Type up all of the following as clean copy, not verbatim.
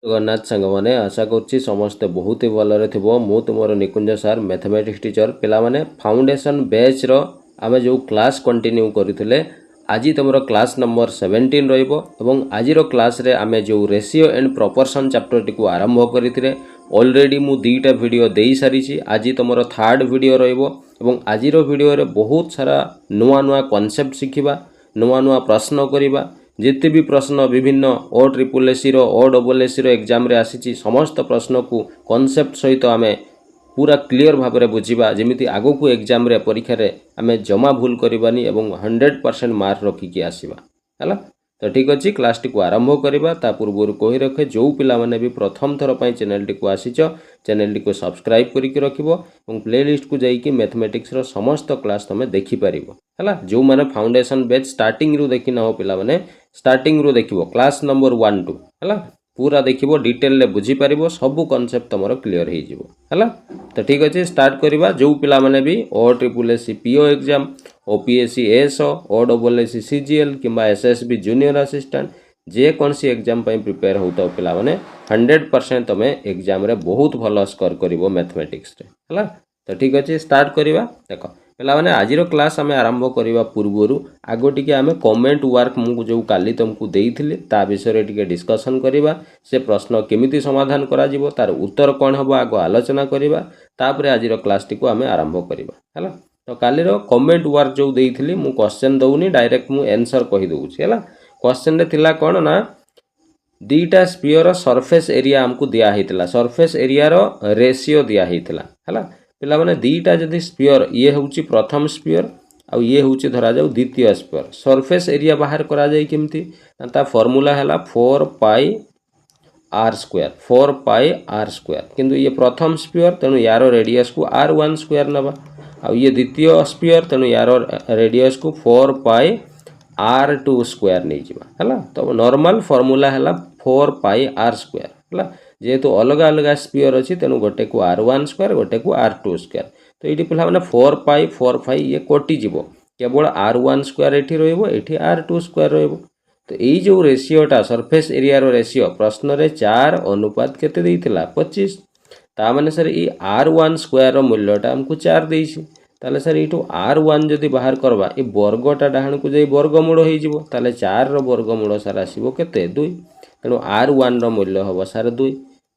जगन्नाथ सांगमाने आशा करुच्ची समस्ते बहुत ही भलरे थिबो। मु तुमरो निकुंज सार मैथमेटिक्स टीचर पिला माने फाउंडेशन बैच रो आमे जो क्लास कंटिन्यू करिथिले आज तुमरो क्लास नंबर 17 रहिबो एवं आज रो क्लास रे आमे जो ratio and proportion chapter T को आरंभ करिथिले ऑलरेडी मु दीटा वीडियो देई सारी छी। आज तुमरो थर्ड वीडियो रहिबो एवं आज रो वीडियो रे बहुत सारा नुआ नुआ कांसेप्ट शिखिबा, नुआ नुआ प्रश्न करिबा। जिते भी प्रश्न विभिन्न ओ ट्रिपल एसी रो ओ डबल एसी रो एग्जाम रे आसी समस्त प्रश्न को कॉन्सेप्ट सहित आमे पूरा क्लियर भाव में बुझा जमी आग को एग्जाम रे परीक्षा रे आमे जमा भूल करबानी एवं 100% मार्क रखिकी आसीबा हैला। तो ठीक अच्छे क्लास टी को आरंभ करवा ता पूर्व कही रखे जो पिला माने भी प्रथम थर पर चैनल टी को आसीच चैनल टी को सब्सक्राइब करके रखिबो और प्लेलिस्ट को जाइए मैथमेटिक्स रो समस्त क्लास तुम देखि पारिबो हैला। जो माने फाउंडेशन बैच स्टार्टिंग रु देखि न हो पिला माने स्टार्टिंग रु देखिबो क्लास नंबर 1 2 हैला पूरा देखिबो डिटेल ले बुझी पारिबो सब कांसेप्ट तमरो क्लियर हो जिवो हैला। तो ठीक अच्छे स्टार्ट करवा। जो पिला माने भी O triple SC PO exam OPSC SO O double SC CGL किंबा एसएसबी जूनियर असिस्टेंट जे कौन सी एग्जाम पे प्रिपेयर होता पिला माने 100% तमे एग्जाम रे बहुत भल स्कोर करिवो मैथमेटिक्स रे हैला। तो ठीक अच्छे स्टार्ट करवा। देखो पिला माने आज रो क्लास आमे आरंभ करवा पूर्वरु आगो टिके आमे कमेंट वर्क मु जो काली तुमको देइथिले ता विषय रे टिके डिस्कशन करवा। से प्रश्न केमिति समाधान करा जिवो तार उत्तर कोन हबो आगो आलोचना करवा। तापरे आज रो क्लास टी को आमे आरंभ करवा हैला। तो काली रो कमेंट वर्क जो देइथिली मु क्वेश्चन दउनी डायरेक्ट मु आंसर कहि दउछि हैला। क्वेश्चन रे थिला कोन ना दीटा स्फीयर सरफेस एरिया हमको दिया हितला सरफेस एरिया रो रेशियो दिया हितला हैला। पिला माने दीटा जदी स्फीयर ये होउची प्रथम स्फीयर आ ये होउची धरा जाऊ द्वितीय स्फीयर सरफेस एरिया बाहर करा जाय केमती ता फार्मूला हैला 4 pi r square 4 pi r square किंतु ये प्रथम स्फीयर तेनु यारो रेडियस को r1 स्क्वायर नबा आ ये द्वितीय स्फीयर तेनु यारो रेडियस को 4 पाई r2 स्क्वायर नहीं जिबा हैला। तो नॉर्मल फार्मूला हैला 4 पाई r स्क्वायर हैला। जेहेतु अलग अलग स्फीयर अच्छी तेणु गोटे को r1 स्क्वायर गोटे को r2 स्क्वायर। तो ये पिला माने 4 पाई 4 पाई ये कटि जीवो केवल r1 स्क्वायर एठी रहइबो एठी r2 स्क्वायर रहइबो। तो यही जो रेशियोटा सरफेस एरिया रो रेशियो प्रश्न रे 4 अनुपात केते देइथिला 25 ता माने सर ई r1 स्क्वायर रो मूल्यटा हमको 4 देइछि ताले सर इटू r1 जदी बाहर करबा ए वर्गटा डाहण को जाई वर्गमूल होई जिवो ताले 4 रो वर्गमूल सर आसीबो केते 2 तेणु r1 रो मूल्य हबो सर 2।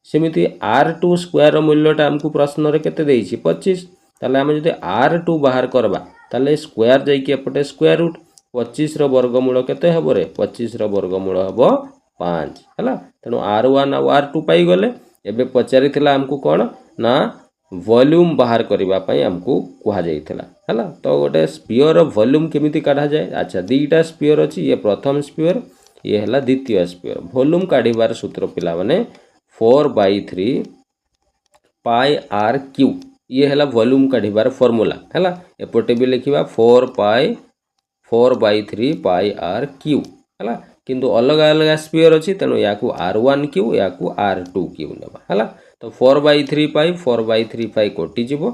सेमिति r2 स्क्वायर रो मूल्यटा हमको प्रश्न रे केते देइछि 25 ताले हम जदी r2 बाहर करबा ताले स्क्वायर जाई के एपटे स्क्वायर रूट 25 रो वर्गमूल केते हबो रे 25 रो वर्गमूल हबो 5 हैला। तेणु r1 और r2 पाई गले एबे पचारिथिला हमको कोन ना वॉल्यूम बाहर करबा पई हमको कुहा जाइथिला हैला। तो गोटे स्फीयर रो वॉल्यूम केमिति काढा जाय अच्छा दीटा स्फीयर अछि ये प्रथम स्फीयर ये हैला द्वितीय स्फीयर वॉल्यूम काढिबार सूत्र पिला माने 4/3 पाई आर क्यू ये हैला वॉल्यूम काढिबार फार्मूला हैला। एपटे भी लिखिबा 4/3 पाई आर क्यू हैला। किंतु अलग अलग स्फीयर अछि तेनु याकू r1 क्यू याकू r2 क्यू नेबा हैला। तो 4/3 पाई 4/3 पाई कोटि जीवो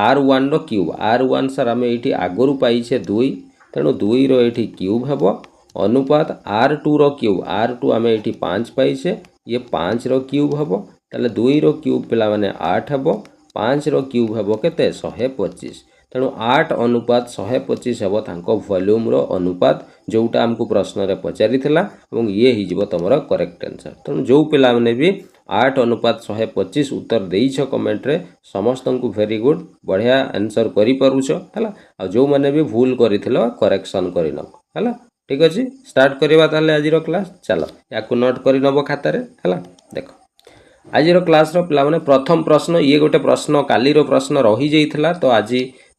r1 रो क्यूब r1 सर आमे एठी आगरु पाई छे 2 तेनु 2 रो एठी क्यूब हेबो अनुपात r2 रो क्यूब r2 आमे एठी 5 पाई छे ये 5 रो क्यूब हेबो ताले 2 रो क्यूब पिला माने 8 हेबो 5 रो क्यूब हेबो केते 125 तेणु 8 अनुपात 125 हेबो तांको वॉल्यूम रो अनुपात जोटा हमको प्रश्न रे पचारि थिला एवं ये ही जीवो तमरो करेक्ट आंसर। तेणु जो पिला माने भी 8 अनुपात 125 उत्तर देइछ कमेंट रे समस्त को वेरी गुड बढ़िया आंसर करि परुछ हैला। आ जो माने भी भूल करिथिलो करेक्शन करि न हैला। ठीक अछि स्टार्ट करबा ताले आज रो क्लास चलो याकू नोट करि नबो खाता रे हैला। देखो आज रो क्लास रो पिला माने प्रथम प्रश्न ये गोटे प्रश्न काली रो प्रश्न रही जाइथिला तो आज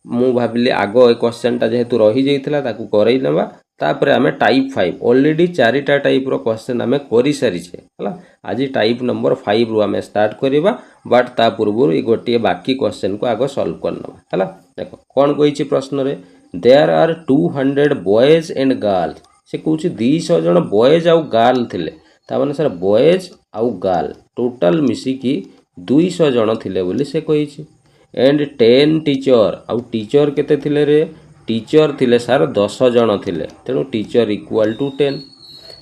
मु भाबिले आगो ए क्वेश्चन टा जेहेतु रही जाइथिला ताकू करई नबा तापरे आमे टाइप 5 ऑलरेडी 4टा टाइप रो क्वेश्चन आमे करि सारी छे हला। आज टाइप नंबर 5 रु आमे स्टार्ट करिबा बट ता पूर्व ए गोटे बाकी क्वेश्चन को आगो सॉल्व करनबा हला। देखो कोन कहिछि प्रश्न रे there are 200 boys and girls से कहूछि 200 जन बॉयज आउ गर्ल थिले ता माने सर बॉयज आउ गर्ल टोटल मिसी की 200 जन थिले बोली से कहिछि एंड 10 टीचर आउ टीचर केते थिले रे टीचर थिले सर 10 जन थिले तेणु टीचर इक्वल टू 10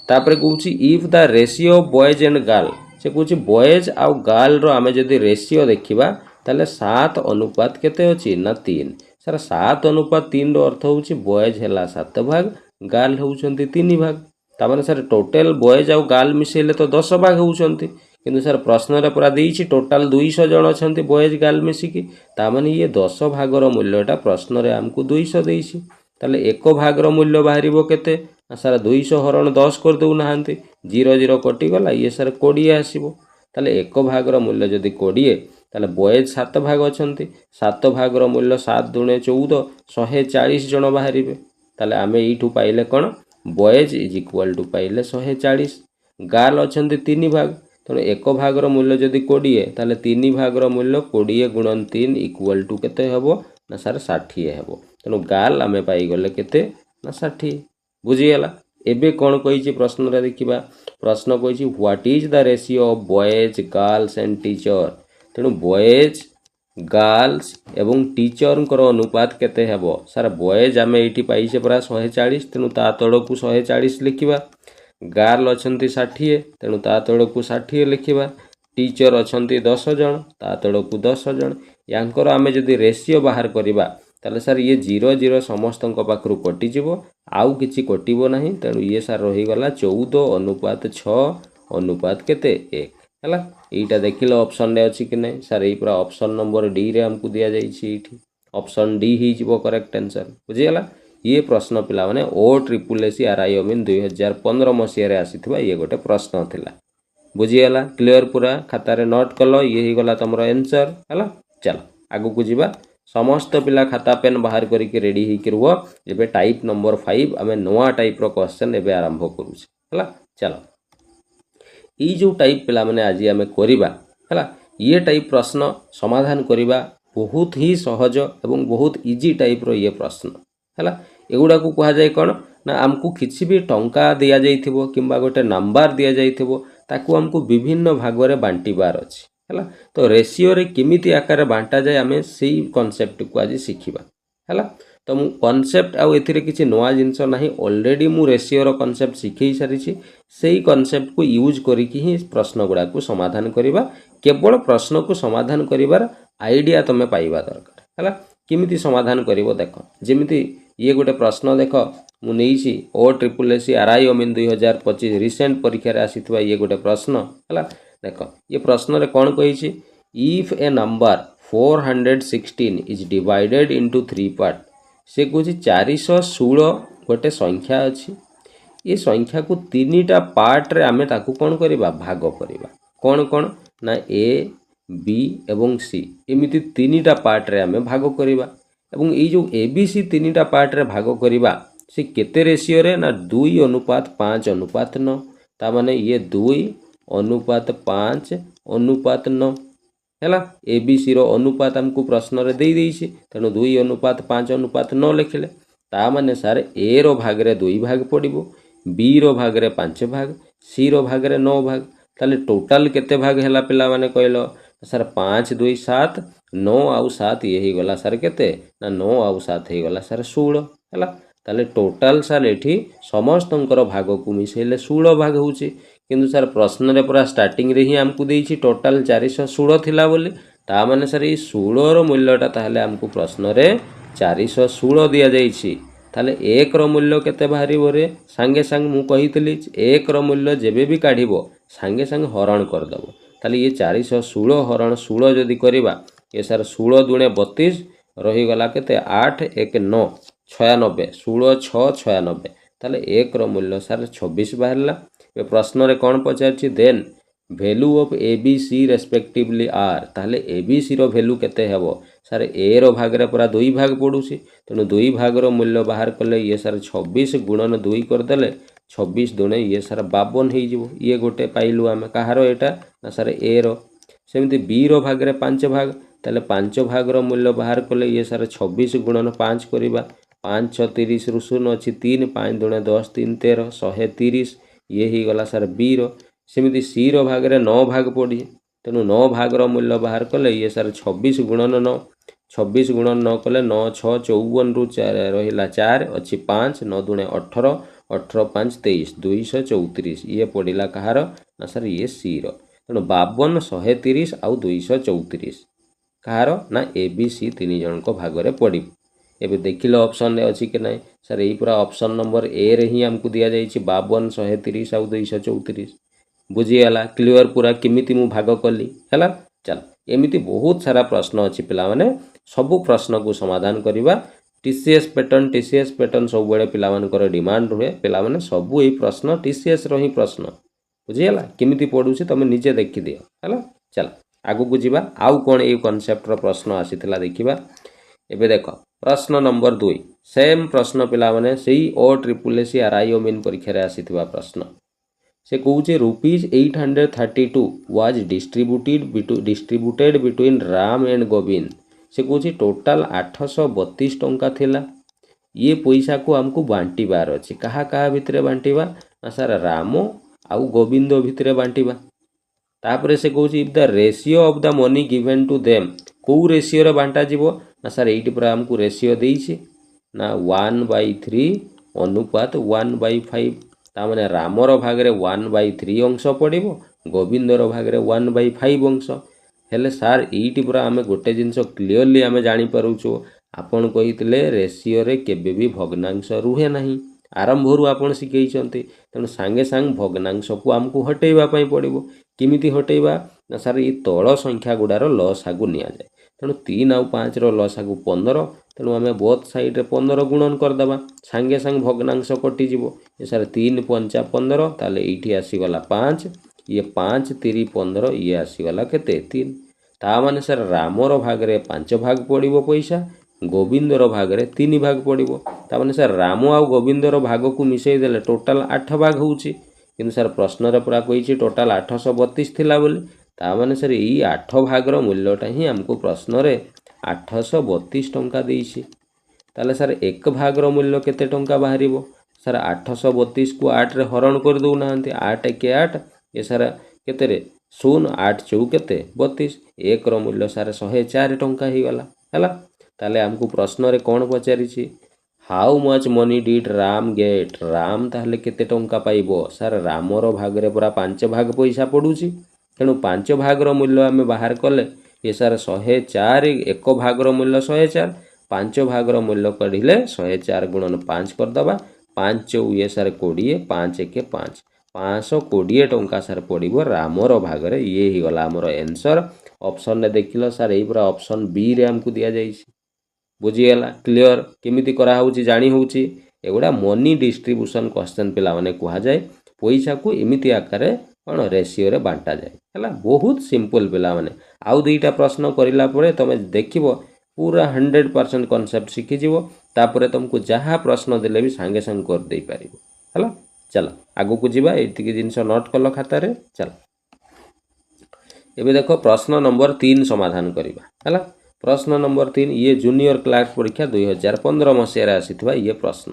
तापरे कहूछि if the ratio of boys and girl से कौच बॉयज आउ गर्ल रो आमे जदि रेशियो देखिबा ताले 7 अनुपात केते अछि ना 3 सर 7 अनुपात 3 रो अर्थ होउची बॉयज हैला 7 भाग गर्ल होउचंती 3 भाग ता माने सर टोटल बॉयज आउ गर्ल मिसेले तो 10 भाग होउचंती किंतु सर प्रश्न रे पूरा देइछि टोटल 200 जण अछंती बॉयज गर्ल मिसिकी ता माने ये 10 भागर मूल्यटा प्रश्न रे हमकु 200 देइछि ताले एक भागर मूल्य बाहरिबो केते सर 200 हरण 10 कर दउ नाहंती 0 0 कटि गला ये सर 20 आसीबो ताले एक भागर मूल्य जदि 20 ताले बॉयज 7 भाग अछंती 7 भागर मूल्य 7 दुणे 14 140 जण बाहरिबे ताले आमे इठु पाइले कोन बॉयज इज इक्वल टू पाइले 140 गर्ल अछंती 3 भाग तेणु एक भागर मूल्य जदि 20 ताले 3 भागर मूल्य 20 गुणन 3 इक्वल टू केते हेबो ना सर 60 हेबो तेणु गर्ल आमे पाई गले केते ना 60 बुझीगला एबे कोन कहिछि प्रश्न रे देखिबा प्रश्न कहिछि what is the ratio of boys girls and teacher तेणु बॉयज गर्ल्स एवं टीचर कर अनुपात केते हेबो सर बॉयज आमे एठी पाइछे पूरा 140 तेणु ता तळकु 140 लिखिबा गर्ल अछंती 60 तेणु ता तळकु 60 लिखिबा टीचर अछंती 10 जण ता तळकु 10 जण यांकर आमे जदि रेशियो बाहर करिबा ताले सर ये 0 0 समस्तक पाखरु कटि जिवो आउ किछि कटिबो नाही तेणु ये सर रही गला 14 अनुपात 6 अनुपात केते 1 हला एटा देखिलो ऑप्शन रे अछि कि नै सर एई पूरा ऑप्शन नंबर डी रे हमकु दिया जाई छी एठी ऑप्शन डी ही जिवो करेक्ट आंसर बुझी गला ये प्रश्न पिला माने ओ ट्रिपल एसी आरआई अमीन 2015 मसिया रे आसीथिबा ये गोटे प्रश्न थिला बुझी गला क्लियर पूरा खाता रे नोट कलो ये ही गला तमरो आंसर हला चलो आगु को जिबा समस्त पिला खाता पेन बाहर करिके रेडी ही करबो एबे टाइप नंबर 5 आमे नवा टाइप रो क्वेश्चन एबे आरंभ करू हला चलो ई जो टाइप पिला माने आज आमे करिबा हला ये टाइप प्रश्न समाधान करिबा बहुत ही सहज एवं बहुत इजी टाइप रो ये प्रश्न हला एगुडा को कहा जाय कोन ना हमकु किछि भी टंका दिया जाइथिबो किंबा गोटे नंबर दिया जाइथिबो ताकू हमकु विभिन्न भाग रे बांटीबार अछि हला तो रेशियो रे केमिति आकार बांटा जाय आमे सेही कांसेप्ट को आज सिखिबा हला तो मु कांसेप्ट आ एथिरे किछि नवा जिंस नाही ऑलरेडी मु रेशियो रो कांसेप्ट सिखै सारिछि सेही कांसेप्ट को यूज करिकि ही प्रश्न गुडा को समाधान करिबा केवल प्रश्न को समाधान करिवार आईडिया तमे पाइबा दरकार हला केमिति समाधान करिवो देखो जेमिति ये गोटे प्रश्न देख मु नेइछि ओ ट्रिपल एसी आरआई अमीन 2025 रिसेंट परीक्षा रे आसीथबा ये गोटे प्रश्न हला देखो ये प्रश्न रे कोन कहिछि if a number 416 is divided into 3 part से कहिछि 416 गोटे संख्या अछि ये संख्या को तीनटा पार्ट रे आमे ताकू कोन करिबा भाग करिबा कोन कोन ना ए बी एवं सी एमिति तीनटा पार्ट रे आमे भाग करिबा एवं ये जो एबीसी तीनटा पार्ट रे भाग करिबा से केते रेशियो रे ना 2 अनुपात 5 अनुपात 9 ता माने ये 2 अनुपात 5 अनुपात 9 हैला एबीसी रो अनुपात हमकु प्रश्न रे देई देइछि तेनो 2 अनुपात 5 अनुपात 9 लिखले ता माने सर ए रो भाग रे 2 भाग पडिबो बी रो भाग रे 5 भाग सी रो भाग रे 9 भाग ताले टोटल केते भाग हैला पिला माने कहलो सर 5 2 7 9 आउ 7 ये ही गला सर केते ना 9 आउ 7 ही गला सर 16 हैला ताले टोटल सर एठी समस्तंकर भाग को मिसेले 16 भाग होउची किंतु सर प्रश्न रे पूरा स्टार्टिंग रे ही हमकु देइछि टोटल 416 थिला बोली ता माने सर ई 16 रो मूल्यटा ताहले हमकु प्रश्न रे 416 दिया जाइछि ताले 1 रो मूल्य केते बाहरिबो रे संगे संग मु कहितली 1 रो मूल्य जेबे भी काढिबो संगे संग हरण कर दबो ताले ये 416 हरण 16 जदि करिबा ये सर 16 दुणे 32 रही गला केते 8 1 9 96 16 6 96 ताले 1 रो मूल्य सर 26 बाहरला ए प्रश्न रे कोन पचारछि then value of ABC respectively are ताले एबीसी रो वैल्यू केते हेबो सर ए रो भाग रे पूरा 2 भाग पडुसी तेनु 2 भाग रो मूल्य बाहर कले ये सर 26 गुणन 2 कर देले 26 दुणे ये सर 52 हे जिवो ये गोटे पाइलु आमे कहारो एटा ना सर ए रो सेमिति बी रो भाग रे 5 भाग ताले 5 भाग रो मूल्य बाहर कले ये सर 26 गुणन 5 करिबा 5 6 30 रु 0 अछि 3 5 दुणे 10 3 13 130 ये ही गला सर बी रो सेमिति सी रो भाग रे 9 भाग पड़ी तेनु 9 भाग रो मूल्य बाहर कले ये सर 26 गुणन 9 26 गुणन 9 कले 9 6 54 रु 4 रहिला 4 अछि 5 9 दुणे 18 18 5 23 234 ये पड़िला कहार ना सर ये सी रो ତେଣୁ 52 130 ଆଉ 234 କାହାର ନା ଏ ବି ସି ତିନି ଜଣଙ୍କ ଭାଗରେ ପଡ଼ିବ। ଏବେ ଦେଖିଲେ ଅପସନ୍ରେ ଅଛି କି ନାହିଁ ସାର୍ ଏଇ ପୁରା ଅପସନ୍ ନମ୍ବର ଏରେ ହିଁ ଆମକୁ ଦିଆଯାଇଛି 52 130 ଆଉ 234 ବୁଝିଗଲା କ୍ଲିଅର ପୁରା କେମିତି ମୁଁ ଭାଗ କଲି ହେଲା। ଚାଲ ଏମିତି ବହୁତ ସାରା ପ୍ରଶ୍ନ ଅଛି ପିଲାମାନେ ସବୁ ପ୍ରଶ୍ନକୁ ସମାଧାନ କରିବା। TCS पैटर्न ସବୁବେଳେ ପିଲାମାନଙ୍କର ଡିମାଣ୍ଡ ରୁହେ ପିଲାମାନେ ସବୁ ଏଇ ପ୍ରଶ୍ନ TCSର ହିଁ ପ୍ରଶ୍ନ ବୁଝିଗଲା କେମିତି ପଡ଼ୁଛି ତମେ ନିଜେ ଦେଖିଦିଅ ହେଲା। ଚାଲ ଆଗକୁ ଯିବା ଆଉ କ'ଣ ଏଇ କନସେପ୍ଟର ପ୍ରଶ୍ନ ଆସିଥିଲା ଦେଖିବା। ଏବେ ଦେଖ ପ୍ରଶ୍ନ ନମ୍ବର 2 ସେମ୍ ପ୍ରଶ୍ନ ପିଲାମାନେ ସେଇ OSSC RIO ମିନ୍ ପରୀକ୍ଷାରେ ଆସିଥିବା ପ୍ରଶ୍ନ। से कौचे ₹832 was distributed between Ram and Govind. से कौचे टोटाल 832 टंका थिला। ये पैसा को हमको बांटीबार अच्छे कहा कहा भितर बांटीबा ना सर राम आउ गोविंद भितर बांटीबा। तापरे से कौचे if the ratio of the money given to them कौ रेशियो रे बांटा जीवो ना सर एइटी पूरा हमको रेशियो देइछि ना 1/3 अनुपात 1/5 तामने रामर भागरे 1/3 अंश पड़ो गोविंदर भागरे 1/5 अंश हेले सार एइटी पूरा आमे गोटे जिनस क्लियरली आमे जानी पारुछु आपण कहितले रेशियो रे केबे भी भग्नांश रुहे नाही आरंभरू आपण शिखैछंती तेणु सांगे सांग भग्नांश को आमको हटेइबा पई पड़िबो किमिति हटेइबा ना सार ई तळ संख्या गुडार लसागु निया जाय तेणु 3 आउ 5 रो लसागु 15 तेणु आमे बोथ साइड रे 15 गुणन कर दबा सांगे सांग भग्नांश कटि जीवो ये सार 3 5 15 ताले एठी आसी गला 5 ये 5 3 15 ये आसी गला केते 3 ता माने सर रामर भागरे 5 भाग पड़िबो पैसा गोविंदर भागरे 3 भाग पड़िबो ता माने सर राम आउ गोविंदर भाग को मिसई देले टोटल 8 भाग होउची किंतु सर प्रश्न रे पूरा कहिछि टोटल 832 थिला बोली ता माने सर ई 8 भागर मूल्यटा ही हमको प्रश्न रे 832 टंका देइछि ताले सर एक भागर मूल्य केते टंका बाहरिबो सर 832 को 8 रे हरण कर दउ नाहंती 8 के 8 ये सर केते रे 0 8 4 केते 32 एक रो मूल्य सर 104 टंका ही गला हला ताले हमको प्रश्न रे कोन पचारिछि how much money did Ram get Ram ताले केते टंका पाइबो सर रामर भागरे पूरा 5 भाग पैसा पडुछि तेणु 5 भागर मूल्य आमे बाहर कले ये सर 104 एक भागर मूल्य 104 5 भागर मूल्य कढिले 104 गुणन 5 कर दबा 5 ये सर 20 5 1 5 520 टंका सर पड़ो रामर भागरे ये ही गला हमर आंसर ऑप्शन ने देखिलो सर एई पूरा ऑप्शन बी रे हमको दिया जाइछि बुझीगला क्लियर केमिति करा होउछि जानी होउछि एगुडा मनी डिस्ट्रीब्यूशन क्वेश्चन पिला माने कहा जाए पैसा को एमिति आकारे कोन रेशियो रे बांटा जाए हला बहुत सिंपल पिला माने आउ दुईटा प्रश्न करिला परे तमे देखिबो पूरा 100% कांसेप्ट शिखि जीवो तापरे तुमको जहाँ प्रश्न देले भी सांगे सांग कर दे पारिबो हला। चल आगु को जीवा एतिकी जिंस नोट कल खाता रे चल एबे देखो प्रश्न नंबर 3 समाधान करिबा हला। प्रश्न नंबर 3 ये जूनियर क्लार्क परीक्षा 2015 मसिया रे आसीथिबा ये प्रश्न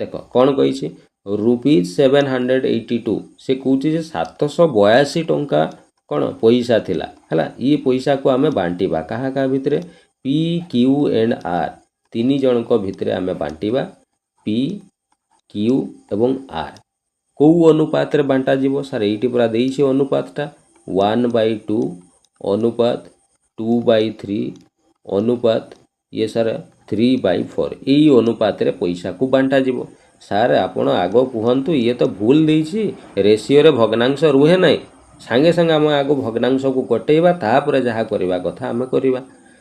देखो कोन कहिछि ₹782 से कहूछि जे 782 टंका कोन पैसा थिला हला ये पैसा को आमे बांटीबा कहा कहा भितरे P Q एंड R तीन जन को भितरे आमे बांटीबा P Q एवं R कौ अनुपात रे बांटा जीवो सर एइटी पूरा देइछि अनुपातटा 1/2 अनुपात 2/3 अनुपात ये सर 3/4 एई अनुपात रे पैसा को बांटा जीवो सर आपण आगो कहंतु ये तो भूल देइछि रेशियो रे भग्नांश रुहे नाही सांगे संगे हम आगो भग्नांश को कटेइबा तापरे जहा करबा कथा आमे करबा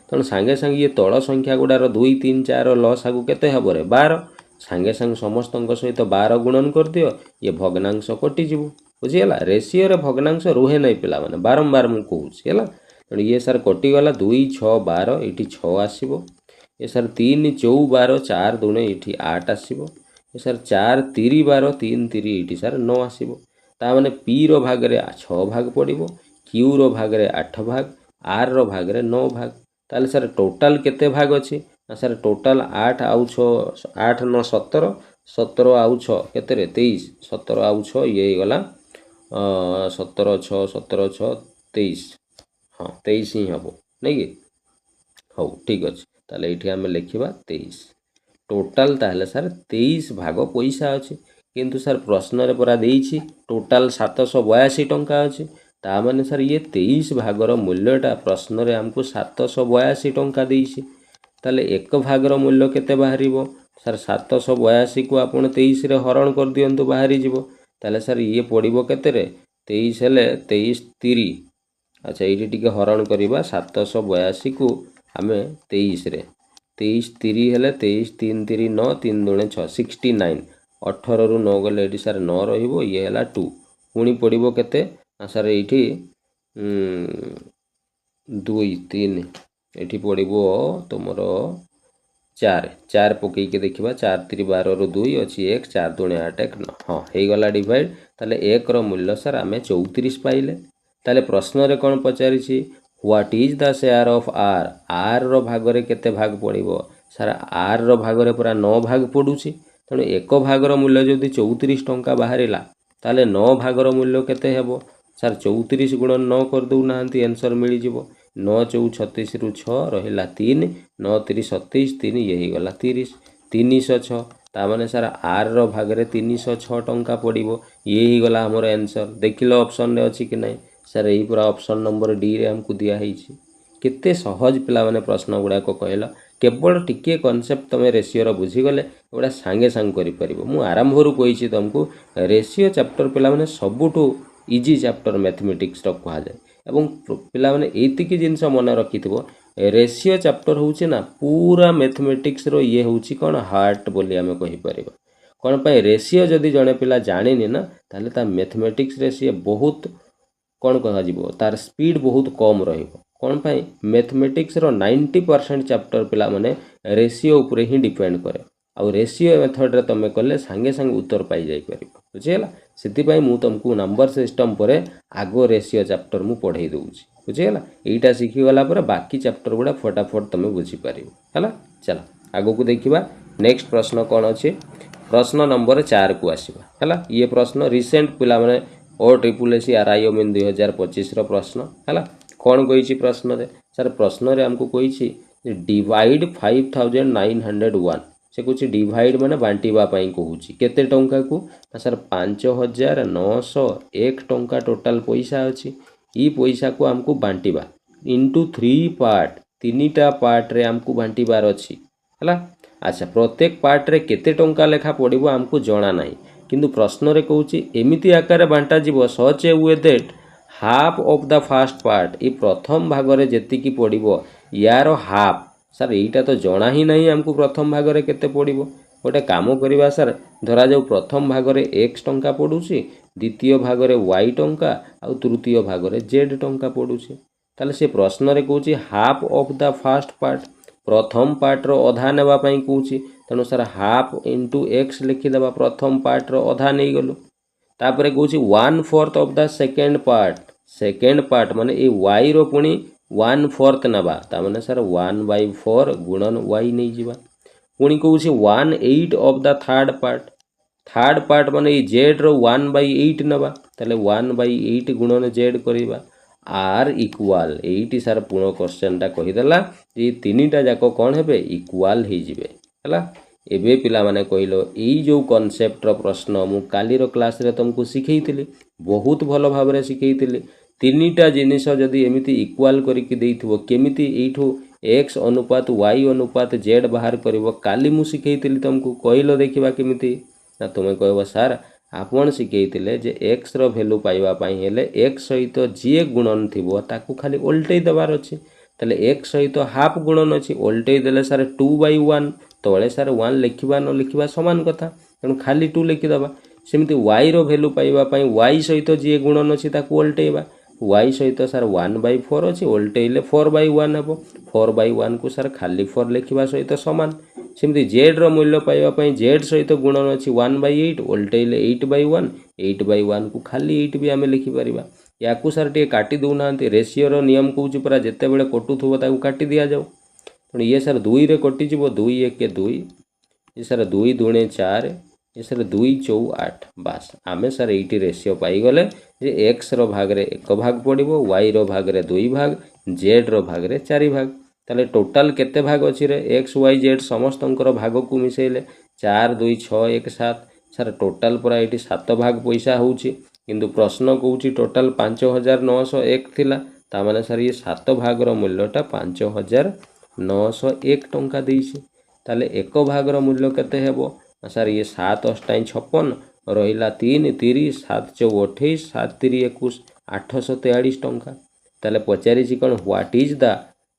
तेणु सांगे सांगे ये तल संख्या गुडार 2 3 4 लस आगु केते हबो रे 12 सांगे सांगे समस्तଙ୍କ सहित 12 गुणन कर दियो ये भग्नांश कटि जीवो बुझियला रेशियो रे भग्नांश रुहे नाही पिला माने बारंबार मु कहूछि हला तेणु ये सर कटि गला 2 6 12 एठी 6 आसीबो ये सर 3 4 12 4 दुणे एठी 8 आसीबो ये सर 4 3 12 3 3 एठी सर 9 आसीबो ता माने P रो भाग रे 6 भाग पड़िबो Q रो भाग रे 8 भाग R रो भाग रे 9 भाग ताले सर टोटल केते भाग अछि ना सर टोटल 8 आउ 6 8 9 17 17 आउ 6 केते रे 23 17 आउ 6 ये गला 17 6 17 6 23 हाँ 23 ही हबो नै कि हौ ठीक अछि ताले एठी हम लिखिबा 23 टोटल ताले सर 23 भाग पैसा अछि किंतु सर प्रश्न रे परा देइछि टोटल 782 टंका अछि तामाने सर ये 23 भागर मूल्यटा प्रश्न रे हमको 782 टंका देइछि ताले एक भागर मूल्य केते बाहरिबो सर 782 को आपण 23 रे हरण कर दियंतु बाहरी जीवो ताले सर ये पड़िबो केते रे 23 हेले 23 3 अच्छा ये टिके हरण करिबा 782 को आमे 23 रे 23 3 हेले 23 3 3 9 3 2 6 69 18 रु 9 गले एटी सर 9 रहिबो ये हला 2 पुणी पड़िबो केते सर एठी 2 3 एठी पड़िबो तुमर 4 4 पकई के देखिबा 4 3 12 रु 2 अछि 1 4 2 8 1 9 हां हे गला डिवाइड ताले 1 रो मूल्य सर आमे 34 पाइले ताले प्रश्न रे कोन पचारि छी what is the share of R R रो भाग रे केते भाग पड़िबो सर आर रो भाग रे पूरा 9 भाग पडुची तने एक भाग रो मूल्य जदी 34 टंका बाहरिला ताले 9 भाग रो मूल्य केते हेबो सर 34 गुणन 9 कर दउ नांती आंसर मिली जिवो 9 4 36 रु 6 रहिला 3 9 3 27 3 यही गला 30 306 ता माने सर आर रो भाग रे 306 टंका पड़िबो यही गला हमर आंसर देखिलो ऑप्शन रे अछि कि नै सर यही पूरा ऑप्शन नंबर डी रे हमको दिया ହେଇଛି केते सहज पिला माने प्रश्न गुडा को कहला केवल टिके कांसेप्ट तमे रेशियो रो बुझी गले एडा संगे संग करि परिबो मु आरंभ रू कहिछि तुमको रेशियो चैप्टर पिला माने सबुटू इजी चैप्टर मैथमेटिक्स रो कहा जाय एवं पिला माने एतिकी जिंस मन रखिथिबो रेशियो चैप्टर होउछि ना पूरा मैथमेटिक्स रो ये होउछि कोन हार्ट बोली हमें कहि परिबो कोन पय रेशियो जदी जणे पिला जानिनी ना ताले ता मैथमेटिक्स रे से बहुत कौन कह जीवो तार स्पीड बहुत कम रहिबो कौन पाई मैथमेटिक्स रो 90% चैप्टर पिला माने रेशियो ऊपर ही डिपेंड करे आ रेशियो मेथड रे तमे कले संगे संगे उत्तर पाई जाई परिबो बुझियला सेति पई मु तुमको नंबर सिस्टम परे आगो रेशियो चैप्टर मु पढाई दउची बुझियला एटा सिखि गला परे बाकी चैप्टर गुडा फटाफट तमे बुझी परिबो हला चला आगो को देखिबा नेक्स्ट प्रश्न कोन अछि प्रश्न नंबर 4 को आसीबा हला ये प्रश्न रिसेंट पिला माने और ट्रिपल एसी आरआईओ में 2025 रो प्रश्न हला कौन कही प्रश्न रे सर प्रश्न रे हमको कही डिवाइड 5901 से कुछ डिवाइड माने बांटीबा पई कहूची केते टंका को सर 5901 टंका टोटल पैसा अछि ई पैसा को हमको बांटीबा इनटू 3 पार्ट तीनटा पार्ट रे हमको बांटीबार अछि हला अच्छा प्रत्येक पार्ट रे केते टंका लेखा पड़िबो हमको जणा नाही किंतु प्रश्न रे कहूची एमिति आकार बांटा जीवो such a way that half of the first part ई प्रथम भाग रे जेति की पड़िबो यार हाफ सर एटा तो जणा ही नहीं हमको प्रथम भाग रे केते पड़िबो गोटे काम करिबा सर धरा जाऊ प्रथम भाग रे x टंका पडुची द्वितीय भाग रे y टंका आ तृतीय भाग रे z टंका पडुची ताले से प्रश्न रे कहूची half of the first part प्रथम पार्ट रो अधा नेबा पई कहूची तेणु सर हाफ इंटू एक्स लिखिदेवा प्रथम पार्ट रो अधा नहीं गलु तापरे कहूची 1/4 ऑफ द सेकेंड पार्ट माने ए y रो पुनी 1/4 नेबा ता माने सर 1/4 गुणन y नहीं जीवा पुनी कहूची 1/8 ऑफ द थर्ड पार्ट माने ए z रो 1/8 नेबा ताले 1/8 गुणन z करिबा आर इक्वल 80 सर पूर्ण क्वेश्चन टा कहि देला जे तीनटा जाको कोन हेबे इक्वल हे जिवे हला एबे पिला माने कहिलो एई जो कांसेप्ट रो प्रश्न मु काली रो क्लास रे तुमको सिखैतिली बहुत भलो भाव रे सिखैतिली तीनटा जिनिस जदी एमिति इक्वल करि कि देइथबो केमिति एठो x अनुपात y अनुपात z बाहर करबो काली मु सिखैतिली तुमको कहिलो देखिबा केमिति ना तुमे कहबो सर आपण सिखैतिले जे x रो वैल्यू पाइबा पई हेले x सहित जे गुणन थिबो ताकू खाली उल्टै दबार अछि तले x सहित हाफ गुणन अछि उल्टै देले सर 2/1 तळे सर 1 लिखिबा न लिखिबा समान कथा तेणु खाली 2 लिखि दबा सेमिति y रो वैल्यू पाइबा पई y सहित जे गुणन अछि ताकू उल्टैबा y सहित सर 1/4 अछि उल्टैले 4/1 हेबो 4/1 को सर खाली 4 लिखिबा सहित समान सेमिति z रो मूल्य पाइबा पई z सहित गुणन अछि 1/8 उल्टैले 8/1 8/1 को खाली 8 भी आमे लिखि परिबा याकू सर टे काटी दउ नांती रेशियो रो नियम कहूची पूरा जेते बेले कटुथबो ताकू काटी दिया जाऊ तण ये सर 2 रे कटि जिवो 2 1 के 2 ये सर 2 2 4 ये सर 2 4 8 बस आमे सर 80 रेशियो पाई गले जे x रो भाग रे 1 भाग पडिबो y रो भाग रे 2 भाग z रो भाग रे 4 भाग ताले टोटल केते भाग अछि रे x y z समस्तंकर भाग को मिसेले 4 2 6 1 7 सर टोटल पूरा एटी 7 भाग पैसा होउची किंतु प्रश्न कौची टोटाल 5901 थिला तामाने सर ये 7 भागर मूल्यटा 5901 टंका देइछि ताले एक भागर मूल्य केते हेबो सर ये 7 अष्टाई 56 रहिला 3 30 7 4 28 7 3 21 843 टंका ताले पचारिछि कोन what is the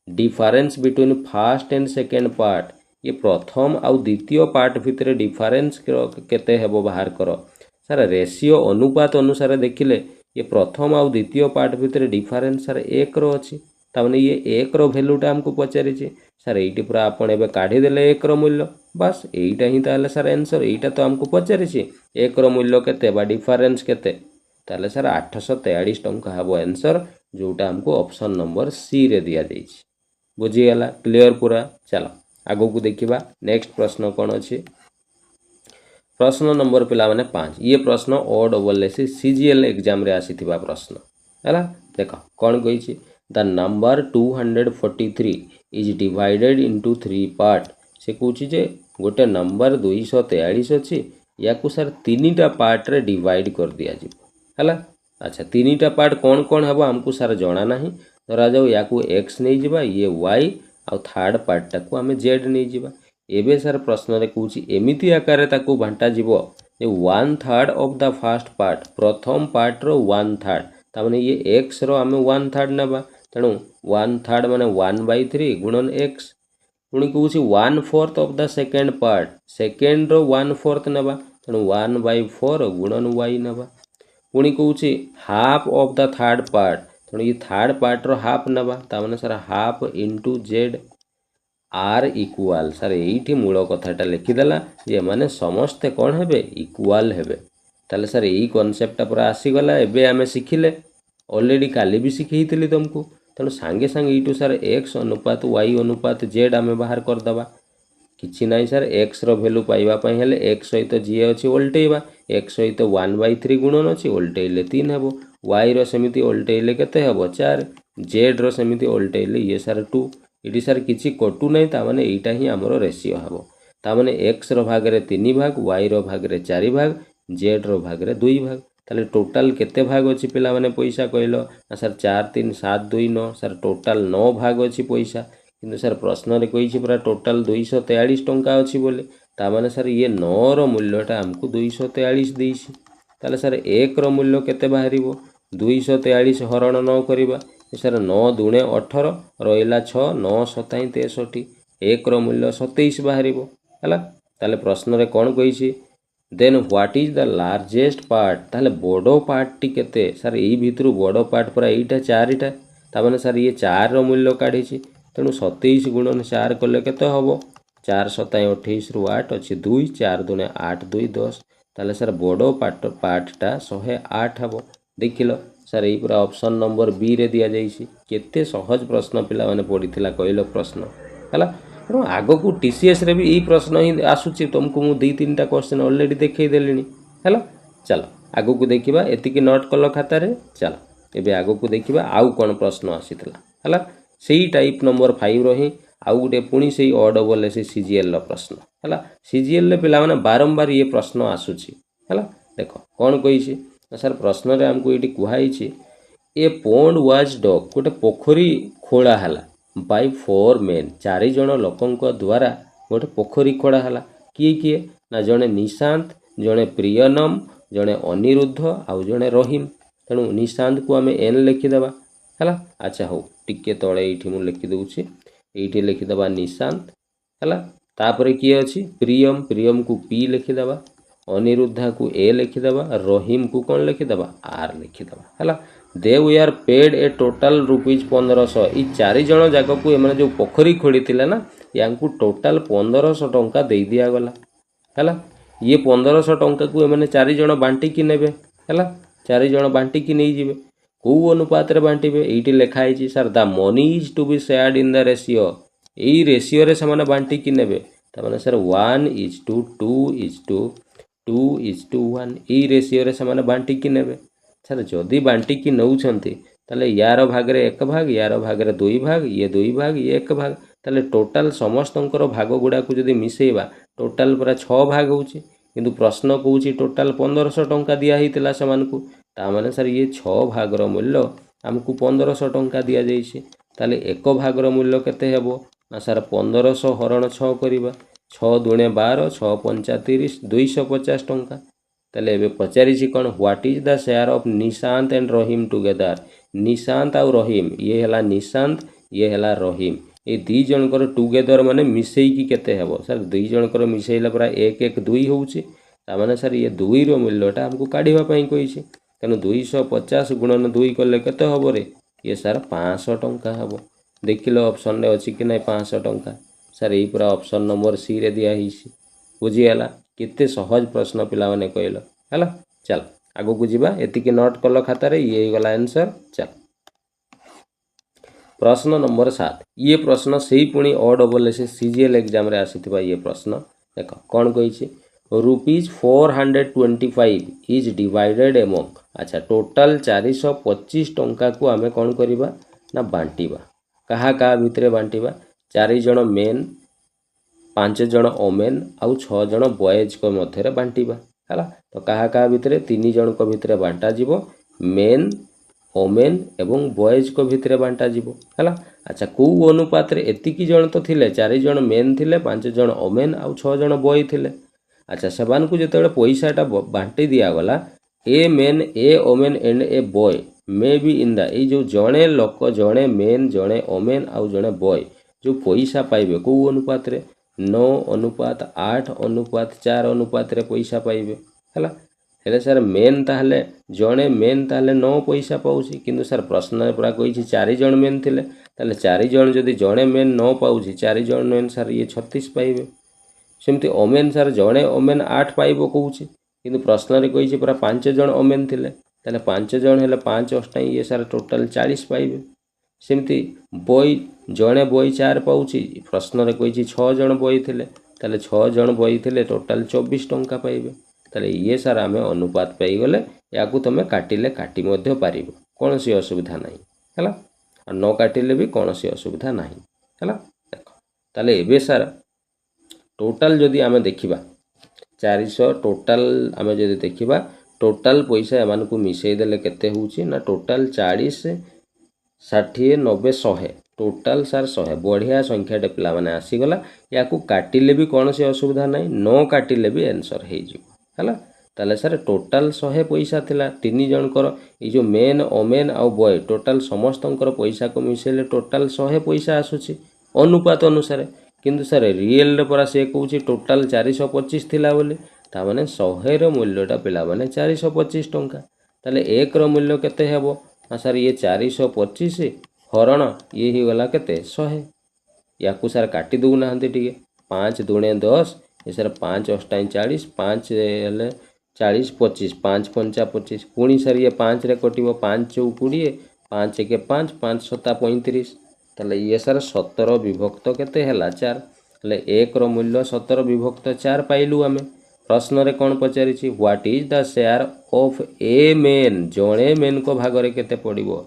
difference between first and second part ये प्रथम आउ द्वितीय पार्ट भितर डिफरेंस केते हेबो बाहर करो सर रेशियो अनुपात अनुसार देखिले ये प्रथम आउ द्वितीय पार्ट भितर डिफरेंस सर 1 रो अछि तामने ये 1 रो वैल्यूटा हमको पचारिछि सर एइटी पूरा आपण एबे काढी देले 1 रो मूल्य बस एइटा ही ताले सर आंसर एइटा तो हमको पचारिछि 1 रो मूल्य केते बा डिफरेंस केते ताले सर 843 टंका हबो आंसर जोटा हमको ऑप्शन नंबर सी रे दिया जाइछि बुझिगला क्लियर पूरा चलो आगो को देखिबा नेक्स्ट प्रश्न कोन अछि प्रश्न नंबर पिला माने 5 ये प्रश्न O double S CGL exam रे आसीथिबा प्रश्न हला देखो कोन कहिछि the number 243 is divided into 3 part से कहछि जे गोटे नंबर 243 अछि याकू सर तीनटा पार्ट रे डिवाइड कर दिया जिवो हला अच्छा तीनटा पार्ट कोन कोन हबो हमको सर जणा नाही धरा जाऊ याकू x नै जिबा ये y आ थर्ड पार्ट टाकू हमें z नै जिबा एबे सर प्रश्न रे कहछि एमिति आकार रे ताकू बांटा जिवो जे 1/3 ऑफ द फर्स्ट पार्ट प्रथम पार्ट रो 1/3 ता माने ये x रो हमें 1/3 नबा तेणु 1/3 माने 1/3 गुणन x पुणी कहछि 1/4 of the second part second रो 1/4 नबा तेणु 1/4 गुणन y नबा पुणी कहछि half of the third part तेणु ये थर्ड पार्ट रो हाफ नबा ता माने sir half into z are equal sir एठी मूल कथाटा लिखिदेला जे माने समस्ते कौन हेबे इक्वाल हेबे ताले सर एई कॉन्सेप्टटा पूरा आसी गला एबे आमे सिखिले ऑलरेडी काली भी सिखैतिली तुमको तेणु सांगे सांगे इटू सर x अनुपात y अनुपात z आमे बाहर कर दबा किछि नाही सर x रो वैल्यू पाइबा पई हेले x सहित जी अछि उल्टेइबा x सहित 1/3 गुणन अछि उल्टेइले 3 हेबो y रो समिति उल्टेइले केते हेबो 4 z रो समिति उल्टेइले ये सर 2 इटी सर किछि कटु नाही ता माने एटा ही हमरो रेशियो हबो ता माने x रो भाग रे 3 भाग y रो भाग रे 4 भाग z रो भाग रे 2 भाग ताले टोटल केते भाग अछि पिला माने पैसा कहलो सर 4 3 7 2 9 सर टोटल 9 भाग अछि पैसा किंतु सर प्रश्न रे कहिछि पूरा टोटल 243 टंका अछि बोले ता माने सर ये 9 रो मूल्यटा हमको 243 देइछि ताले सर 1 रो मूल्य केते बाहरिबो 243 हरण 9 करिबा सर 9 दुणे 18 रहिला 6 9 27 63 1 रो मूल्य 27 बाहरिबो हला ताले प्रश्न रे कोन कहिछि then what is the largest part ताले बड़ो पार्ट टी केते सर एई भितरु बड़ो पार्ट पूरा एइटा 4टा ता माने सर ये 4 रो मूल्य काढिछि तेणु 27 गुणन 4 कले केते हबो 4 27 28 रु 8 अछि 2 4 दुणे 8 2 10 ताले सर बड़ो पार्टटा 108 हबो देखिलो सर यही पूरा ऑप्शन नंबर बी रे दिया जाइछि केते सहज प्रश्न पिला माने पडिथिला कहलो प्रश्न हला तेणु आगो को टीसीएस रे भी यही प्रश्न ही आसुछि तुमको मु 2-3टा क्वेश्चन ऑलरेडी देखै देलिनी हला चलो आगो को देखिबा एतिकी नोट कलो खाता रे चलो एबे आगो को देखिबा आउ कोन प्रश्न आसीतला हला सेही टाइप नंबर 5 रो ही आउ गुटे पुणी सेही ओ डबल एस सीजीएल रो प्रश्न हला सीजीएल रे पिला माने बारंबार ये प्रश्न आसुछि हला देखो कोन कहिछि सर प्रश्न रे हमको एटी कुहाई छी ए पोंड वाज डॉग गोटे पोखरी खोला हला बाय 4 मेन 4 जण लोकंक द्वारा गोटे पोखरी खोला हला किए किए ना जणे निशांत जणे प्रियनम जणे अनिरुद्ध आउ जणे रहीम तेणु निशांत को आमे एन लिखि देबा हला अच्छा हो टिके तळे एठी मु लिखि दउछि एठी लिखि देबा निशांत हला तापरे किए अछि प्रियम प्रियम को पी लिखि देबा अनिरुद्धा को ए लिखिदेबा रहीम को कौन लिखिदेबा आर लिखिदेबा हला they we are paid a total rupees 1500 ई 4 जण जाक को एमाने जो पोखरी खोड़ी थिले ना यांकू टोटल 1500 टंका दे दिया गला हला ये 1500 टंका को एमाने 4 जण बांटी कि नेबे हला 4 जण बांटी कि नै जिवे को अनुपात रे बांटीबे एठी लिखा आइछि sir the money is to be shared in the ratio एई रेशियो रे समान बांटी कि नेबे त माने सर 1:2:2:1 ई रेशियो रे समान बांटी कि नेबे सर जदी बांटी कि नउछंती ताले यार भाग रे 1 भाग यार भाग रे 2 भाग ये 2 भाग ये 1 भाग ताले टोटल समस्तंकर भाग गुडा को जदी मिसेइबा टोटल पूरा 6 भाग होउची किंतु प्रश्न कहउची टोटल 1500 टंका दिया हितला समान को तामाने सर ये 6 भागर मूल्य आमको 1500 टंका दि जाइए ताले एक भागर मूल्य केते हेबो ना सर 1500 हरण 6 करवा 6 दुणे 12 6 पंचा 30 250 टंका ताले एबे पचारिछि कोन what is the share of Nishant and Rahim together Nishant आउ रहीम ये हला निशांत ये हला रहीम ये दी जनकर टुगेदर माने मिसेई की केते हेबो सर दुई जनकर मिसेइला पूरा 1 1 2 होउछि ता माने सर ये 2 रो मूल्यटा हमको काढिबा पई कहिछि तेणु 250 गुणन 2 कले केते हबो रे ये सर 500 टंका हबो देखिलो ऑप्शन रे अछि कि नै 500 टंका सर ये पूरा ऑप्शन नंबर सी रे दिया हिछि बुझी हला केते सहज प्रश्न पिला माने कहलो हला चल आगो को जीवा एति के नोट कलो खाता रे ये गला आंसर चल प्रश्न नंबर 7 ये प्रश्न सही पुणी ऑड डबल से सीजीएल एग्जाम रे आसीथिबा ये प्रश्न देखो कोन कहिछि ₹425 इज डिवाइडेड एमंग अच्छा टोटल 425 टंका को आमे कोन करिबा ना बांटीबा कहा कहा भितरे बांटीबा 4 जण मेन 5 जण ओमेन आउ 6 जण बॉयज को मध्यरे बांटीबा हला तो कहा कहा भितरे 3 जण को भितरे बांटा जिवो मेन ओमेन एवं बॉयज को भितरे बांटा जिवो हला अच्छा को अनुपात रे एतिकी जण तो थिले 4 जण मेन थिले 5 जण ओमेन आउ 6 जण बॉय थिले अच्छा सेबान को जेतेबेले पैसाटा बांटी दिया गला a man a woman and a boy may be in the ए जो जणे लोक जणे मेन जणे ओमेन आउ जणे बॉय जो पैसा पाइबे को अनुपात रे 9 अनुपात 8 अनुपात 4 अनुपात रे पैसा पाइबे हला हेले सर मेन ताहले जणे मेन ताहले 9 पैसा पाउछि किंतु सर प्रश्न रे पूरा कहिछि 4 जण मेन थिले ताले 4 जण जदि जणे मेन 9 पाउछि 4 जण मेन सर ये 36 पाइबे सेमती ओमेन सर जणे ओमेन 8 पाइबो कहूछि किंतु प्रश्न रे कहिछि पूरा 5 जण ओमेन थिले ताले 5 जण हेले 5 अष्टाई ये सर टोटल 40 पाइबे सेमती बॉय जणे बॉय 4 पाउछि प्रश्न रे कहिछि 6 जण बॉय थिले ताले 6 जण बॉय थिले टोटल 24 टंका पाइबे ताले ये सर आमे अनुपात पाई गले याकू तमे काटिले काटी मध्य पारिबो कोनोसी असुविधा नाही हला आ न काटिले भी कोनोसी असुविधा नाही हला देखो ताले एबे सर टोटल जदि आमे देखिबा 400 टोटल आमे जदि देखिबा टोटल पैसा एमान को मिसई देले केते होउची ना टोटल 40 60 90 100 टोटल सर 100 बढ़िया संख्या टे पिला माने आसी गला याकू काटिले भी कोनोसी असुविधा नाही न काटिले भी आंसर हे जिवो हला ताले सर टोटल 100 पैसा थिला 3 जनकर ए जो मेन ओमेन आउ बॉय टोटल समस्तंकर पैसा को मिसेले टोटल 100 पैसा आसुची अनुपात अनुसार किंतु सर रियल रे परा से कहूची टोटल 425 थिला बोली ता माने 100 रो मूल्यटा पिला माने 425 टंका ताले 1 रो मूल्य केते हेबो ना सर ये 425 हरण ये ही गला केते 100 याकू सर काटी दउ नाहंती टिके 5 दुणे 10 ये सर 5 अष्टाई 40 5 हेले 40 25 5 पंचा 25 पुणी सर ये 5 रे कटिबो 5 चौ 20 5 के 5 5 7 35 ताले ये सर 17 विभक्त केते हला 4 ले 1 रो मूल्य 17 विभक्त 4 पाइलु आमे प्रश्न रे कोन पचारिछि what is the share of a man जणे मेन को भाग रे केते पडिबो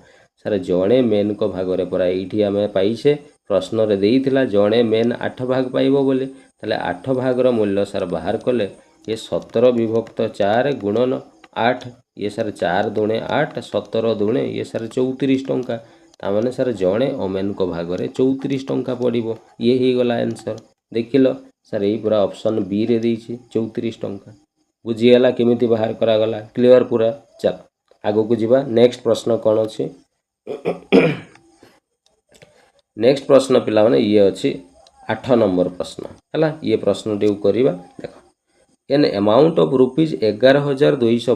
सर जणे मेन को भाग रे परा एठी आमे पाइछे प्रश्न रे देइथिला जणे मेन 8 भाग पाइबो बोले ताले 8 भाग रो मूल्य सर बाहर कले ये 17 विभक्त 4 गुणन 8 ये सर 4 दुणे 8 17 दुणे ये सर 34 टंका ता माने सर जणे ओमेन को भाग रे 34 टंका पडिबो ये ही गला आंसर देखिलो सर यही पूरा ऑप्शन बी रे देइछि 34 टंका बुझी हला केमिति बाहर करा गला क्लियर पूरा चल आगो को जीवा नेक्स्ट प्रश्न कोन अछि नेक्स्ट प्रश्न पिला माने ये अछि 8 नंबर प्रश्न हला ये प्रश्न देउ करिवा देखो एन अमाउंट ऑफ रुपीज 11232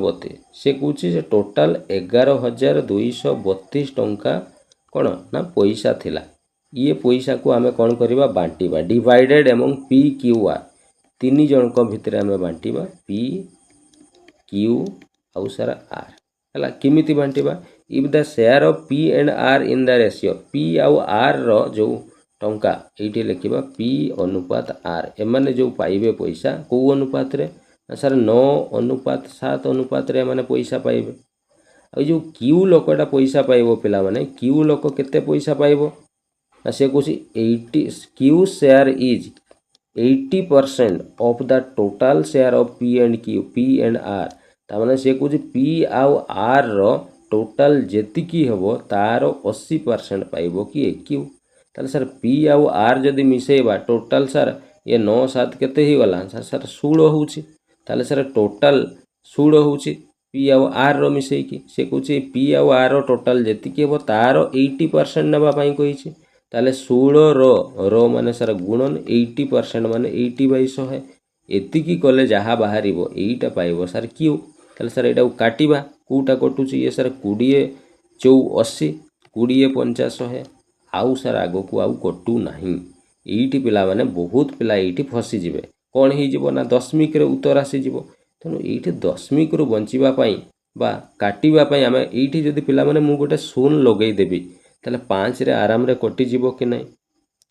से कहूछि जे टोटल 11232 टंका कोन ना पैसा थिला ये पैसा को आमे कोन करिबा बांटीबा divided among P Q R 3 जन को भितरे आमे बांटीबा पी क्यू आउ सर आर हला किमिति बांटीबा if the share of P and R in the ratio P आउ आर रो जो टंका एठी लिखिबा पी अनुपात आर एमाने जो पाइबे पैसा को अनुपात रे सर 9 अनुपात 7 अनुपात रे माने पैसा पाइबे आ जो क्यू लोकटा पैसा पाइबो पिला माने क्यू लोक केते पैसा पाइबो ना से कोसी 80 Q share is 80% of the total share of P and R तामाने से कौच पी आउ आर रो टोटाल जेतिकी हेबो तार 80% पाइबो कि क्यू। ताले सर पी आउ आर जदि मिसेइबा टोटाल सर ये 9 7 केते ही गला सर सर 16 होउची। ताले सर टोटाल 16 होउची पी आउ आर रो मिसेइकी से कौच पी आउ आर रो टोटाल जेतिकी हेबो तार 80% नेबा पई कहिची। ताले 16 रो माने सर गुणन 80% माने 80/100 एतिकी कले जहाँ बाहर एटा पाइब सर क्यू। ताले सर एटा काटिबा कोटा कटुची ये सर 20 चौ 80 20 50 100 आउ सर आगो को आउ कटू नहीं। एइटी पिला माने बहुत पिला एइटी फसी जिवे कोन ही जिवो ना दशमिक रे उत्तर आसी जिवो। तेणु एइटी दशमिक रु बंचिबा पई बा काटिबा पई आमे एइटी जदि पिला माने मु गोटे शून्य लगेई देबी ताले 5 रे आराम रे कटि जिवो कि नहीं।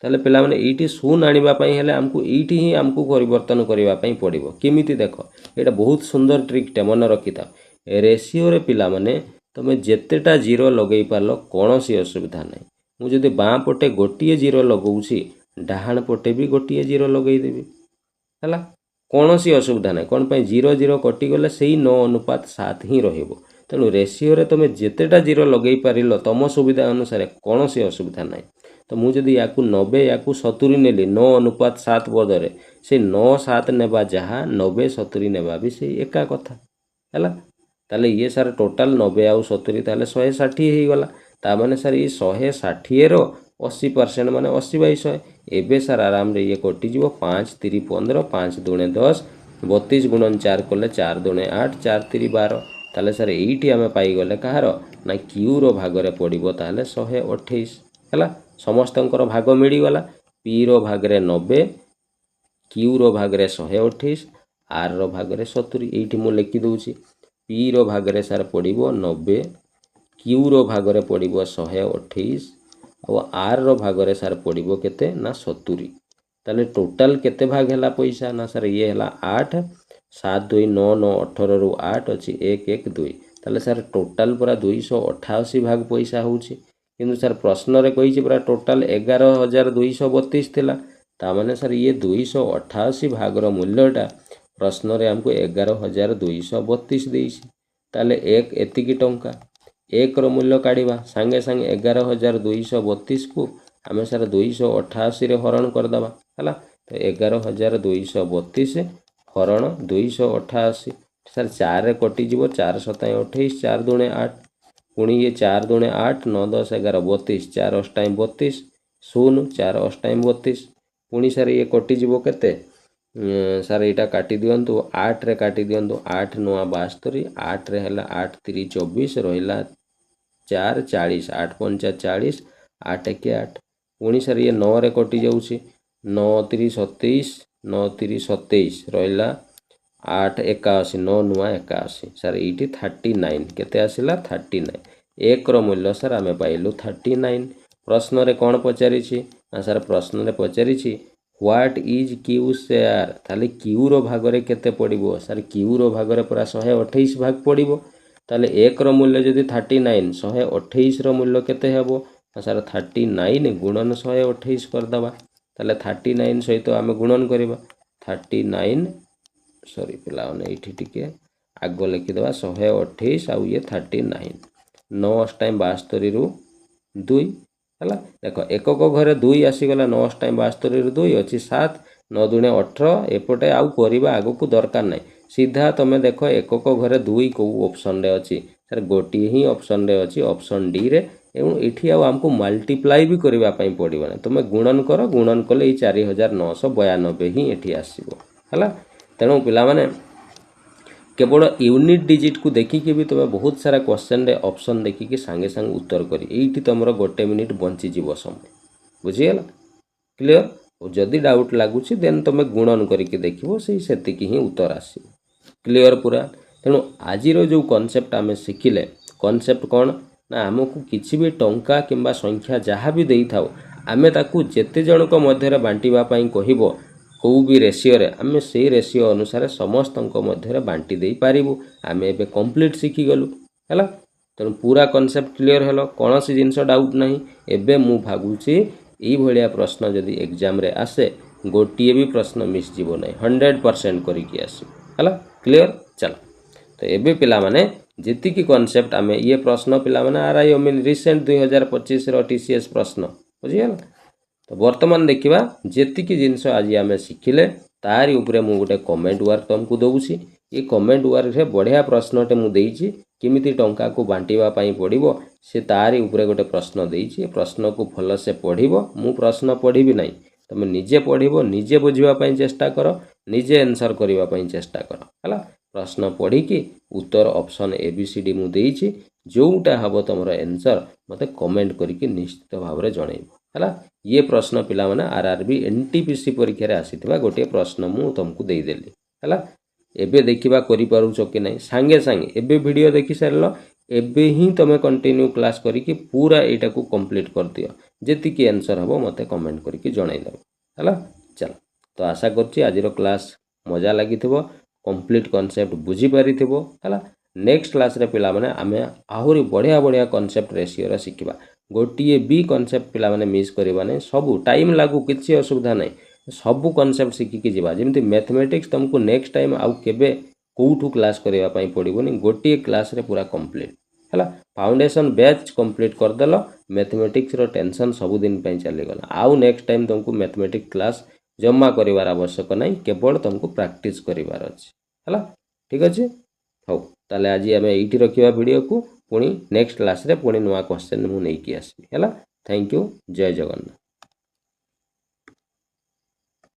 ताले पिला माने एइटी शून्य आनिबा पई हेले हमकु एइटी ही हमकु परिवर्तन करिबा पई पड़िबो। केमिति देखो एटा बहुत सुंदर ट्रिक टे मन रखिता। रेशियो रे पिला माने तमे जेतेटा जीरो लगेई पारलो कोनोसी असुविधा नहीं। मु जदि बाँ पटे गोटिए जीरो लगौछि डाहाण पटे भी गोटिए जीरो लगेई देबी हला कोनोसी असुविधा नहीं। कोन पई 0 0 कटि गले सेही 9:7 ही रहिबो। तेणु रेशियो रे तमे जेतेटा जीरो लगेई पारिलो तम सुविधा अनुसार कोनोसी असुविधा नहीं। तो मु जदि याकू 90 याकू 70 नेली 9:7 बदरे से 9 7 नेबा जहाँ 90 70 नेबा भी से एका कथा हला। ताले ये सर टोटाल 90 आउ 70 ताले 160 ही गला। ता माने सर ये 160 रो 80% माने 80/100 एबे सर आराम रे ये कटि जीवो 5 3 15 5 दूने 10 32 गुणन 4 कले 4 दूने 8 4 3 12 ताले सर एइटी आमे पाई गले कहारो ना क्यू रो भाग रे पड़िबो ताले 128 हला। समस्तंकर भाग मिली गला पी रो भाग रे 90 क्यू रो भाग रे 128 आर रो भाग रे 70 एइटी मु लिखि दउची पी रो भाग रे सर पड़िबो 90 क्यू रो भाग रे पड़िबो 128 और आर रो भाग रे सर पड़िबो केते ना 70। ताले टोटाल केते भाग हैला पैसा ना सर ये हैला 8 7 2 9 9 18 रु 8 अछि 1 1 2 ताले सर टोटाल पूरा 288 भाग पैसा होउची। किंतु सर प्रश्न रे कहिछि पूरा टोटाल 11232 थिला ता माने सर ये 288 भाग रो मूल्यटा प्रश्न रे हमको 11232 देइछि। ताले एक एतिकी टंका एक रो मूल्य काढ़िबा संगे संगे 11232 को आमे सर 288 रे हरण कर दबा हला। तो 11232 हरण 288 सर 4 रे कटि जीवो 4 7 28 4 दूने 8 पुणी ये 4 दूने 8 9 10 11 32 4 अष्टाई 32 0 4 अष्टाई 32 पुणी सर ये कटि जीवो केते सर एटा काटी दियंतु 8 रे काटी दियंतु 8 9 72 8 रे हला 8 3 24 रहिला 4 40 8 5 40 8 1 8 पुणी सर ये 9 रे कटि जाउछि 9 3 27 9 3 27 रहिला 8 81 9 9 81 सर एटी 39 केते आसिला 39 एक रो मूल्य सर आमे पाइलु 39। प्रश्न रे कोन पचारिछि ना सर प्रश्न रे पचारिछि व्हाट इज क्यू शेयर ताले क्यू रो भाग रे केते पड़िबो सर क्यू रो भाग रे पूरा 128 भाग पड़िबो। ताले एक रो मूल्य जदि 39 128 रो मूल्य केते हेबो सर 39 गुणन 128 कर दबा ताले 39 सहित आमे गुणन करबा 39 सॉरी पिला ने एठी टिके आगो लिखि दबा 128 आउ ये 39 9 टाइम 72 रु 2 हला। देखो एकक घरे 2 आसी गला 9 टाइम 72 रु 2 अछि 7 9 दुने 18 एपटे आउ करबा आगो को दरकार नै सीधा तमे देखो एकक घरे 2 को ऑप्शन रे अछि सर गोटी ही ऑप्शन रे अछि ऑप्शन डी रे एवं एठी आउ हमको मल्टीप्लाई भी करबा पई पड़िबा नै तमे गुणन करो गुणन कले 4992 ही एठी आसीबो हला। तेणु पिला माने केवल यूनिट डिजिट को देखिके भी तुम्हें बहुत सारा क्वेश्चन रे ऑप्शन देखिके सांगे सांगे उत्तर करी एठी तुमर गोटे मिनिट बंची जीव समय बुझीगला क्लियर। और जदि डाउट लागुची देन तुम गुणन करके देखिबो सेही सेतिकी ही उत्तर आसी क्लियर पूरा। तेणु आज जो कॉन्सेप्ट आमे शिखिले कॉन्सेप्ट कौन ना आमको किसी भी टंका किंबा संख्या जहाँ भी देई थाओ आमे ताकू जेते जनक मध्यरे बांटीबा पई कहिबो कौ भी रेशियो रे आमे से रेशियो अनुसार समस्त मध्य बांटी दे पारिबु आमे एबे कंप्लीट शिखी गलु हैला। तेणु पूरा कॉन्सेप्ट क्लियर हेलो कौन सी जिनस डाउट नहीं एबे मु भागुची एई भलिया प्रश्न जदि एग्जाम रे आसे गोटिए भी प्रश्न मिस जीवो नहीं 100% करिकी आसी हैला क्लियर। चल तो एबे पिला माने जेतिकी कॉन्सेप्ट आमे ये प्रश्न पिला माने आरआई मीन रिसेंट 2025 रो टीसीएस प्रश्न बुझिगला। तो वर्तमान देखिबा जेतिकी जिंस आज आमे शिखिले तारी उपरे मु गोटे कमेंट वर्क तुमको दउसी। ये कमेंट वर्क रे बढ़िया प्रश्नटे मु देइछि किमिति टंका को बांटीबा पई पड़िबो से तारी उपरे गोटे प्रश्न देइछि। प्रश्न को भल से पढ़िबो। मु प्रश्न पढ़िबि नाही, तुम निजे पढ़िबो, निजे बुझिबा पई चेष्टा करो, निजे आंसर करिबा पई चेष्टा करो हला। प्रश्न पढ़ी कि उत्तर ऑप्शन एबीसीडी मु देइछि, जोटा हबो तमरो आंसर मते कमेंट करिकि निश्चित भाव रे जणैबो हला। ये प्रश्न पिला माने आरआरबी एनटीपीसी परीक्षा रे आसीथिबा गोटे प्रश्न मु तुमको देई देली हला। एबे देखिबा करि पारुछो कि नाही सांगे सांगे एबे वीडियो देखि सारलो एबे ही तमे कंटिन्यू क्लास करिकि पूरा एटा को कंप्लीट कर दियो। जेतिकी आंसर हबो मते कमेंट करिकि जणाई दबो हला। चल तो आशा करछि आजिरो क्लास मजा लागिथिबो, कंप्लीट कांसेप्ट बुझी पारिथिबो हला। नेक्स्ट क्लास रे पिला माने आमे आहुरी बढ़िया बढ़िया कांसेप्ट रेशियो रा शिखिबा। गोटिए बी कांसेप्ट पिला माने मिस करबा नै, सब टाइम लागू किछि असुविधा नै, सब कांसेप्ट शिखिकि जिबा। जेमति मैथमेटिक्स तुमको नेक्स्ट टाइम आउ केबे कोठू क्लास करबा पई पड़िबोनी, गोटिए क्लास रे पूरा कंप्लीट हला। फाउंडेशन बैच कंप्लीट कर देलो, मैथमेटिक्स रो टेंशन सब दिन पई चली गला। आउ नेक्स्ट टाइम तुमको मैथमेटिक्स क्लास जम्मा करिवार आवश्यक नै, केवल तुमको प्रैक्टिस करिवार अछि हला। ठीक अछि हो ताले आज आमे एइठी रखिबा वीडियो को, पुणी नेक्स्ट क्लास रे पुणी नुवा क्वेश्चन मु नै कि आसी हला। थैंक यू, जय जगन्नाथ।